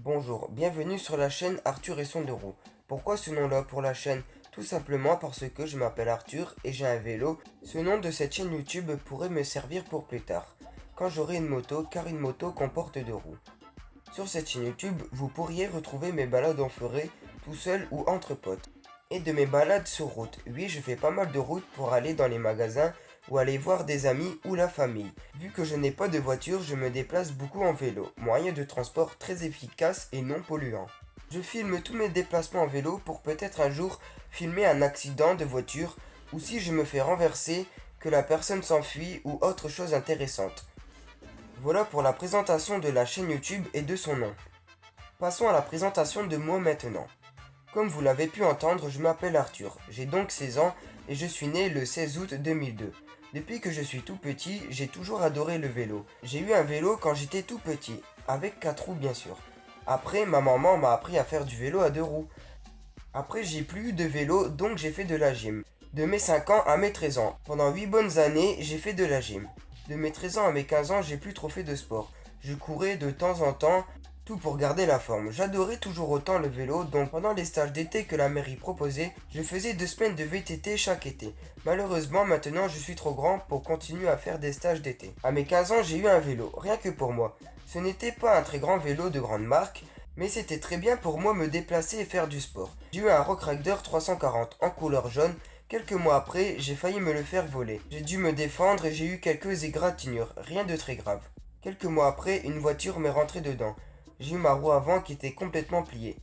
Bonjour, bienvenue sur la chaîne Arthur et son deux roues. Pourquoi ce nom-là pour la chaîne? Tout simplement parce que je m'appelle Arthur et j'ai un vélo. Ce nom de cette chaîne YouTube pourrait me servir pour plus tard, quand j'aurai une moto, car une moto comporte deux roues. Sur cette chaîne YouTube, vous pourriez retrouver mes balades en forêt, tout seul ou entre potes. Et de mes balades sur route. Oui, je fais pas mal de routes pour aller dans les magasins ou aller voir des amis ou la famille. Vu que je n'ai pas de voiture, je me déplace beaucoup en vélo, moyen de transport très efficace et non polluant. Je filme tous mes déplacements en vélo pour peut-être un jour filmer un accident de voiture ou si je me fais renverser, que la personne s'enfuit ou autre chose intéressante. Voilà pour la présentation de la chaîne YouTube et de son nom. Passons à la présentation de moi maintenant. Comme vous l'avez pu entendre, je m'appelle Arthur, j'ai donc 16 ans et je suis né le 16 août 2002. Depuis que je suis tout petit, j'ai toujours adoré le vélo. J'ai eu un vélo quand j'étais tout petit, avec 4 roues bien sûr. Après, ma maman m'a appris à faire du vélo à 2 roues. Après, j'ai plus eu de vélo, donc j'ai fait de la gym. De mes 5 ans à mes 13 ans, pendant 8 bonnes années, j'ai fait de la gym. De mes 13 ans à mes 15 ans, j'ai plus trop fait de sport. Je courais de temps en temps, tout pour garder la forme. J'adorais toujours autant le vélo, donc pendant les stages d'été que la mairie proposait, je faisais 2 semaines de VTT chaque été. Malheureusement, maintenant je suis trop grand pour continuer à faire des stages d'été. À mes 15 ans, j'ai eu un vélo, rien que pour moi. Ce n'était pas un très grand vélo de grande marque, mais c'était très bien pour moi me déplacer et faire du sport. J'ai eu un Rock Rider 340 en couleur jaune. Quelques mois après, j'ai failli me le faire voler. J'ai dû me défendre et j'ai eu quelques égratignures, rien de très grave. Quelques mois après, une voiture m'est rentrée dedans. J'ai eu ma roue avant qui était complètement pliée.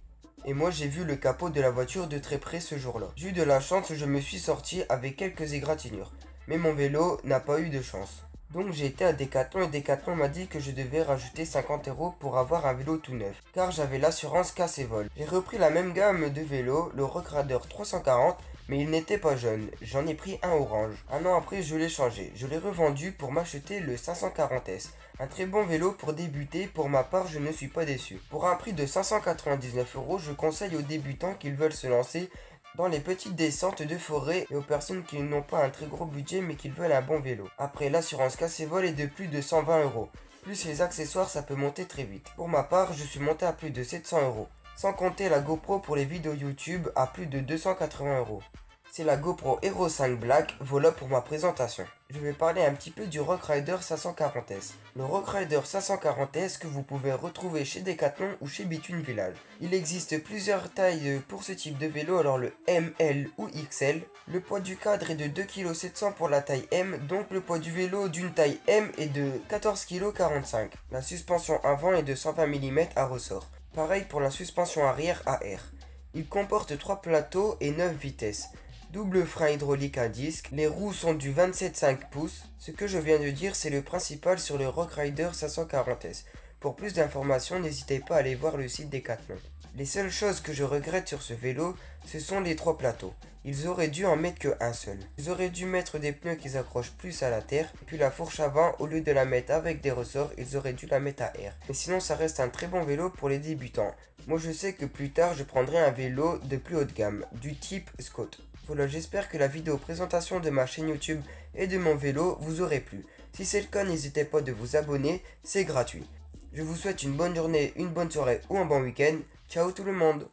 Et moi j'ai vu le capot de la voiture de très près ce jour-là. J'ai eu de la chance, je me suis sorti avec quelques égratignures. Mais mon vélo n'a pas eu de chance. Donc j'ai été à Decathlon et Decathlon m'a dit que je devais rajouter 50 € pour avoir un vélo tout neuf. Car j'avais l'assurance casse et vol. J'ai repris la même gamme de vélos, le Rock Rider 340, mais il n'était pas jaune. J'en ai pris un orange. Un an après je l'ai changé. Je l'ai revendu pour m'acheter le 540S. Un très bon vélo pour débuter, pour ma part je ne suis pas déçu. Pour un prix de 599 €, je conseille aux débutants qui veulent se lancer dans les petites descentes de forêt et aux personnes qui n'ont pas un très gros budget mais qui veulent un bon vélo. Après, l'assurance casse et vol est de plus de 120 €. Plus les accessoires, ça peut monter très vite. Pour ma part, je suis monté à plus de 700 €. Sans compter la GoPro pour les vidéos YouTube à plus de 280 €. C'est la GoPro Hero 5 Black, voilà pour ma présentation. Je vais parler un petit peu du Rock Rider 540S. Le Rock Rider 540S que vous pouvez retrouver chez Decathlon ou chez Between Village. Il existe plusieurs tailles pour ce type de vélo, alors le M, L ou XL. Le poids du cadre est de 2,7 kg pour la taille M, donc le poids du vélo d'une taille M est de 14,45 kg. La suspension avant est de 120 mm à ressort. Pareil pour la suspension arrière AR. Il comporte 3 plateaux et 9 vitesses. Double frein hydraulique à disque, les roues sont du 27,5 pouces. Ce que je viens de dire, c'est le principal sur le Rock Rider 540S. Pour plus d'informations, n'hésitez pas à aller voir le site Decathlon. Les seules choses que je regrette sur ce vélo, ce sont les 3 plateaux. Ils auraient dû en mettre qu'un seul. Ils auraient dû mettre des pneus qui s'accrochent plus à la terre. Et puis la fourche avant, au lieu de la mettre avec des ressorts, ils auraient dû la mettre à air. Mais sinon, ça reste un très bon vélo pour les débutants. Moi, je sais que plus tard, je prendrai un vélo de plus haut de gamme, du type Scott. Voilà, j'espère que la vidéo présentation de ma chaîne YouTube et de mon vélo vous aurait plu. Si c'est le cas, n'hésitez pas de vous abonner, c'est gratuit. Je vous souhaite une bonne journée, une bonne soirée ou un bon week-end. Ciao tout le monde!